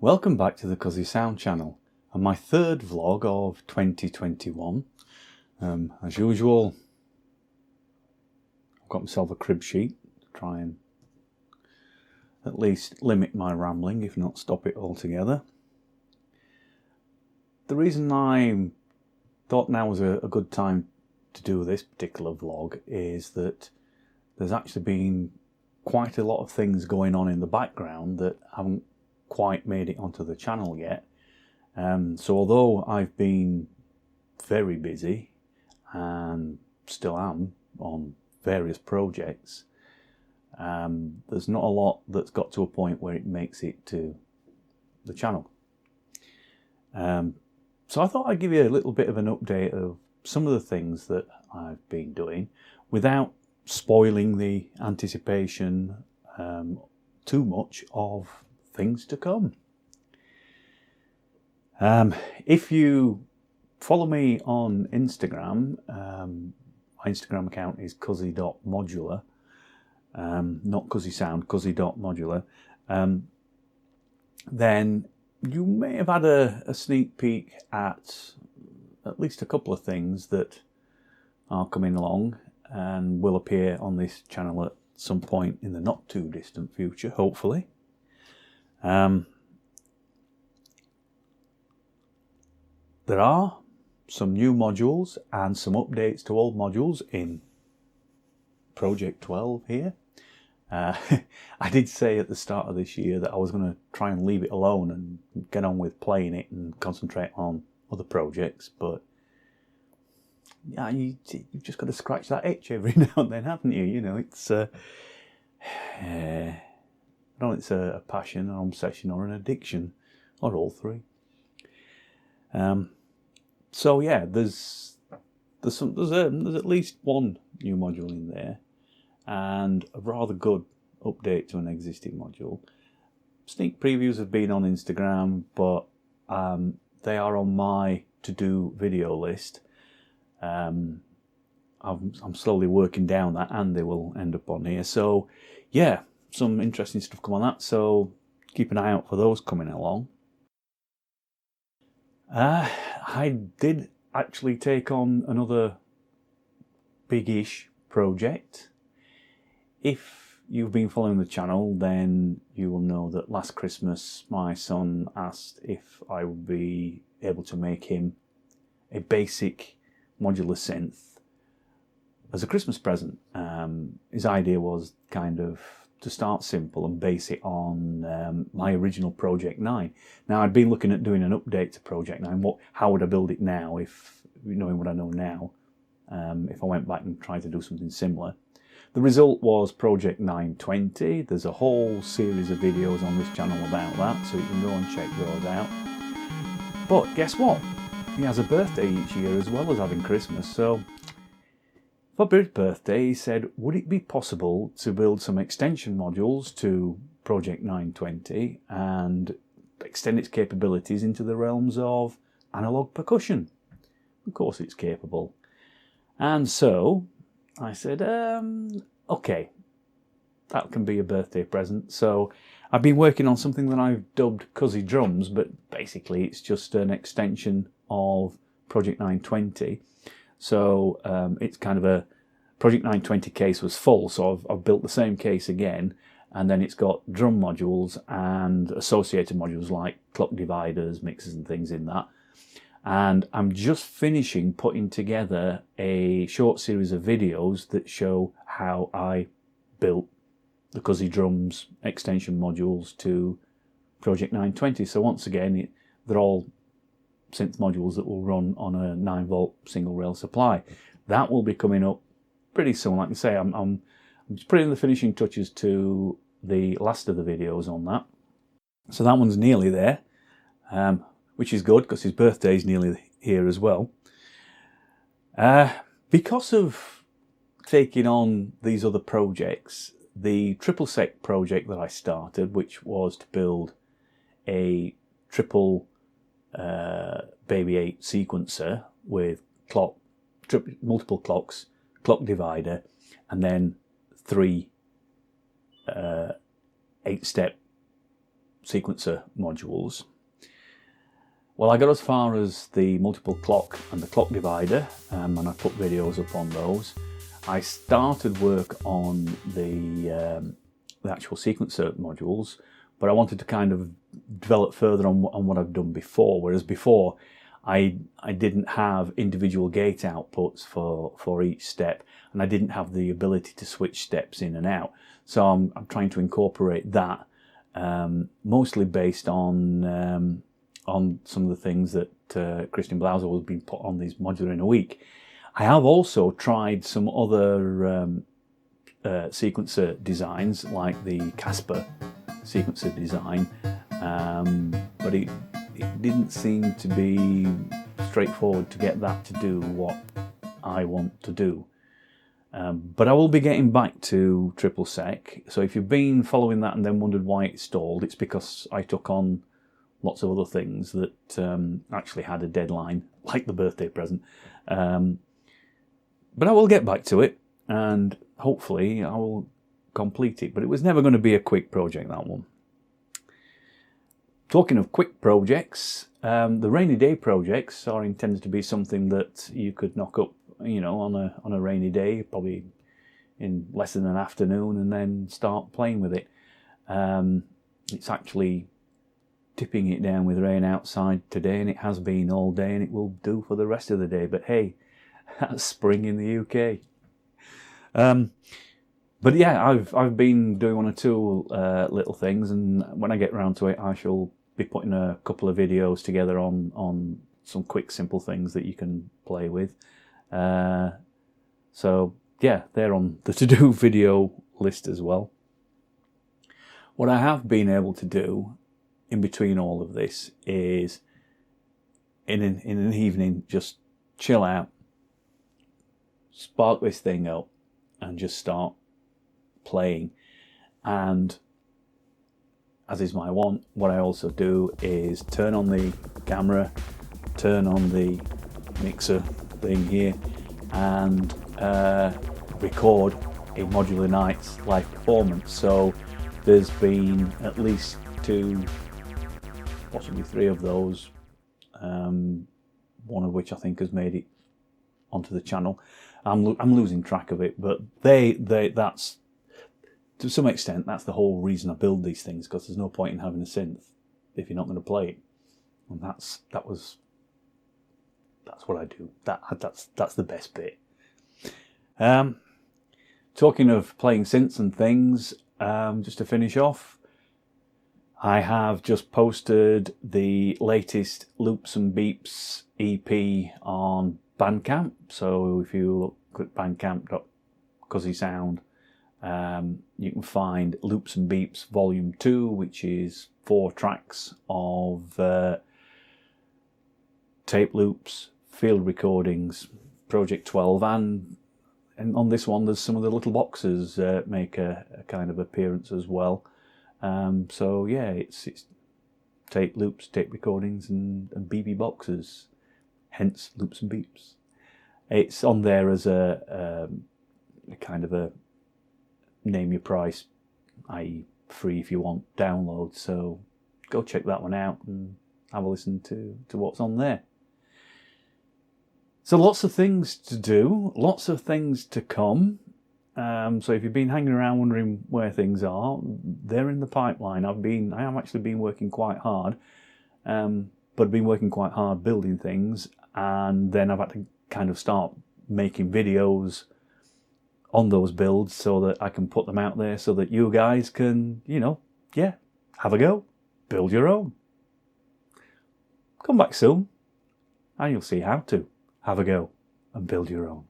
Welcome back to the Cuzzy Sound channel and my third vlog of 2021. As usual, I've got myself a crib sheet to try and at least limit my rambling, if not stop it altogether. The reason I thought now was a good time to do this particular vlog is that there's actually been quite a lot of things going on in the background that haven't quite made it onto the channel yet. So although I've been very busy and still am on various projects, there's not a lot that's got to a point where it makes it to the channel. So I thought I'd give you a little bit of an update of some of the things that I've been doing without spoiling the anticipation too much of things to come. If you follow me on Instagram, my Instagram account is cuzzy.modular, not Cuzzy Sound, cuzzy.modular, then you may have had a sneak peek at least a couple of things that are coming along and will appear on this channel at some point in the not too distant future, hopefully. There are some new modules and some updates to old modules in Project 12 here. I did say at the start of this year that I was going to try and leave it alone and get on with playing it and concentrate on other projects, but yeah, you've just got to scratch that itch every now and then, haven't you? You know, it's I don't know, it's a passion, an obsession, or an addiction, or all three. So yeah, there's at least one new module in there, and a rather good update to an existing module. Sneak previews have been on Instagram, but they are on my to-do video list. I'm slowly working down that, and they will end up on here. So yeah, some interesting stuff come on that, so keep an eye out for those coming along. I did actually take on another big-ish project. If you've been following the channel, then you will know that last Christmas my son asked if I would be able to make him a basic modular synth as a Christmas present. His idea was kind of to start simple and base it on my original Project 9. Now, I'd been looking at doing an update to Project 9. How would I build it now, if knowing what I know now, if I went back and tried to do something similar? The result was Project 920. There's a whole series of videos on this channel about that, so you can go and check those out. But guess what? He has a birthday each year as well as having Christmas, so for his birthday, he said, would it be possible to build some extension modules to Project 920 and extend its capabilities into the realms of analog percussion? Of course it's capable. And so I said, okay, that can be a birthday present. So I've been working on something that I've dubbed Cuzzy Drums, but basically it's just an extension of Project 920. So it's kind of a Project 920 case was full, so I've built the same case again, and then it's got drum modules and associated modules like clock dividers, mixers and things in that. And I'm just finishing putting together a short series of videos that show how I built the Cuzzy Drums extension modules to Project 920. So once again, they're all synth modules that will run on a 9-volt single rail supply. That will be coming up pretty soon. Like I say, I'm just putting the finishing touches to the last of the videos on that. So that one's nearly there, which is good because his birthday is nearly here as well. Because of taking on these other projects, the Triple Sec project that I started, which was to build a triple Baby 8 sequencer with multiple clocks, clock divider, and then 3 8-step sequencer modules. Well, I got as far as the multiple clock and the clock divider, and I put videos up on those. I started work on the actual sequencer modules, but I wanted to kind of develop further on what I've done before, whereas before I didn't have individual gate outputs for each step, and I didn't have the ability to switch steps in and out. So I'm trying to incorporate that, mostly based on some of the things that Christian Blauser has been put on these modular in a week. I have also tried some other sequencer designs, like the Casper sequencer design, but it didn't seem to be straightforward to get that to do what I want to do. But I will be getting back to TripleSec, so if you've been following that and then wondered why it stalled, it's because I took on lots of other things that actually had a deadline, like the birthday present. But I will get back to it, and hopefully I will complete it. But it was never going to be a quick project, that one. Talking of quick projects, the rainy day projects are intended to be something that you could knock up, you know, on a rainy day, probably in less than an afternoon, and then start playing with it. It's actually tipping it down with rain outside today, and it has been all day, and it will do for the rest of the day. But hey, that's spring in the UK. But yeah, I've been doing one or two little things, and when I get around to it, I shall be putting a couple of videos together on some quick, simple things that you can play with. So yeah, they're on the to-do video list as well. What I have been able to do in between all of this is in an evening just chill out, spark this thing up, and just start playing. And as is my want, what I also do is turn on the camera, turn on the mixer thing here, and record a Modular Nights live performance. So there's been at least 2, possibly 3 of those, one of which I think has made it onto the channel. I'm losing track of it, but that's, to some extent, that's the whole reason I build these things, because there's no point in having a synth if you're not going to play it. And that's what I do. That's the best bit. Talking of playing synths and things, just to finish off, I have just posted the latest Loops and Beeps EP on Bandcamp. So if you look at bandcamp.cuzzysound, you can find Loops and Beeps Volume 2, which is 4 tracks of tape loops, field recordings, Project 12, and on this one there's some of the little boxes make a kind of appearance as well. So yeah, it's tape loops, tape recordings, and BB boxes, hence Loops and Beeps. It's on there as a kind of a name your price, i.e. free if you want, download. So go check that one out and have a listen to what's on there. So lots of things to do, lots of things to come. So if you've been hanging around wondering where things are, they're in the pipeline. I have actually been working quite hard, but I've been working quite hard building things, and then I've had to kind of start making videos on those builds so that I can put them out there so that you guys can, have a go, build your own. Come back soon, and you'll see how to have a go and build your own.